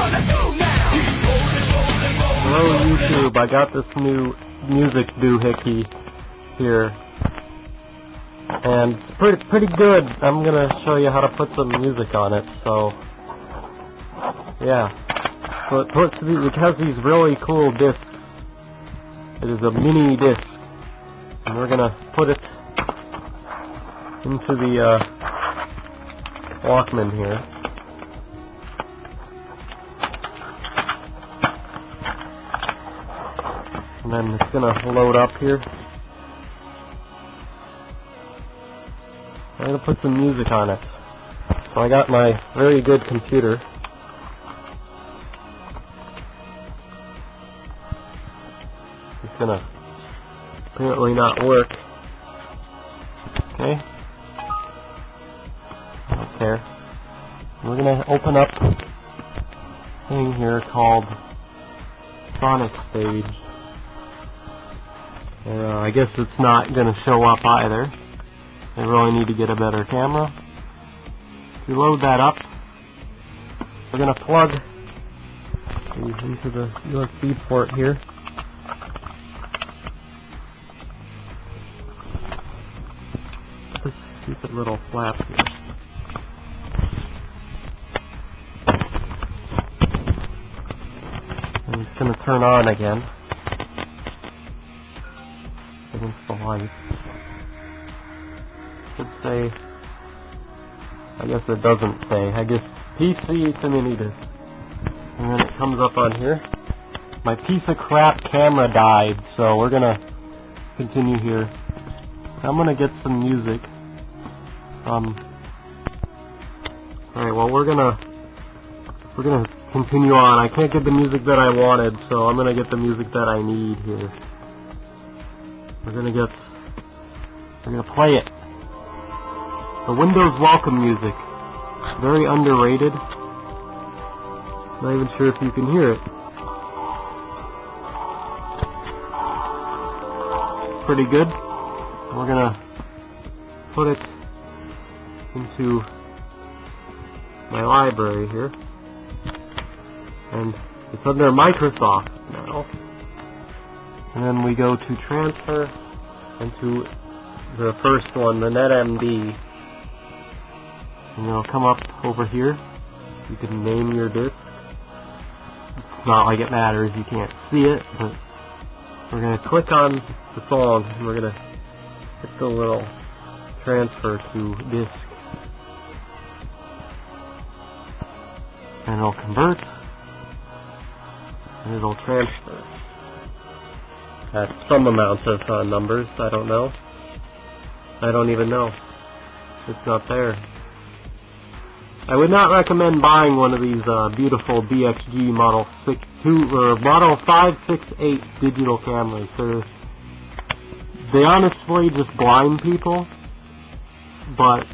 Hello YouTube, I got this new music doohickey here, and it's pretty good. I'm gonna show you how to put some music on it. So yeah, so it has these really cool discs. It is a mini disc, and we're gonna put it into the walkman here. And then it's gonna load up here. I'm gonna put some music on it. So I got my very good computer. It's gonna apparently not work. Okay. Right there. We're gonna open up a thing here called Sonic Stage. I guess it's not going to show up either. I really need to get a better camera. If you load that up, we're going to plug these into the USB port here. This stupid little flap here. And it's going to turn on again against the light. Should say, I guess it doesn't say, I guess PC to minidisc. And then it comes up on here. My piece of crap camera died, so we're gonna continue here. I'm gonna get some music. Alright, well we're gonna continue on. I can't get the music that I wanted, so I'm gonna get the music that I need here. We're gonna play it. The Windows welcome music. Very underrated. Not even sure if you can hear it. Pretty good. We're gonna put it into my library here. And it's under Microsoft now. And then we go to transfer into the first one, the NetMD. And it'll come up over here. You can name your disk. It's not like it matters, you can't see it, but we're going to click on the song and we're going to hit the little transfer to disk. And it'll convert and it'll transfer. At some amount of numbers, I don't know. I don't even know. It's not there. I would not recommend buying one of these beautiful BXG Model 568 digital cameras. They honestly just blind people, but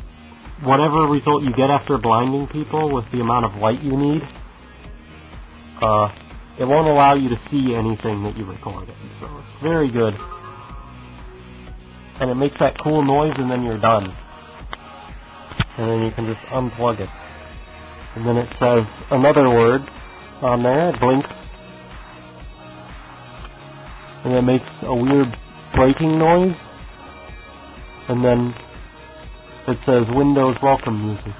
whatever result you get after blinding people with the amount of light you need, it won't allow you to see anything that you recorded. So it's very good. And it makes that cool noise and then you're done. And then you can just unplug it. And then it says another word on there, it blinks. And it makes a weird breaking noise. And then it says Windows welcome music.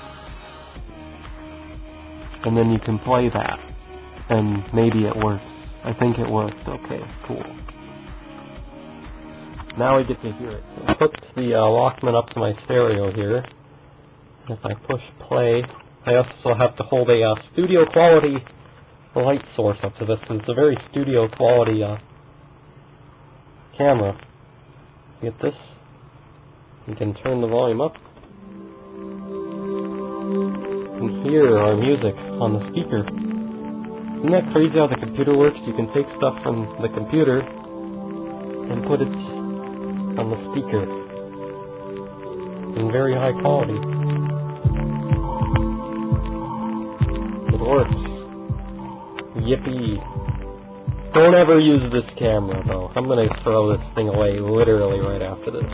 And then you can play that. And maybe it works. I think it worked. Okay, cool. Now we get to hear it. I hooked the Walkman up to my stereo here. If I push play, I also have to hold a studio quality light source up to this. It's a very studio quality camera. Get this? You can turn the volume up. You can hear our music on the speaker. Isn't that crazy how the computer works? You can take stuff from the computer and put it on the speaker in very high quality. It works. Yippee. Don't ever use this camera though. I'm gonna throw this thing away literally right after this.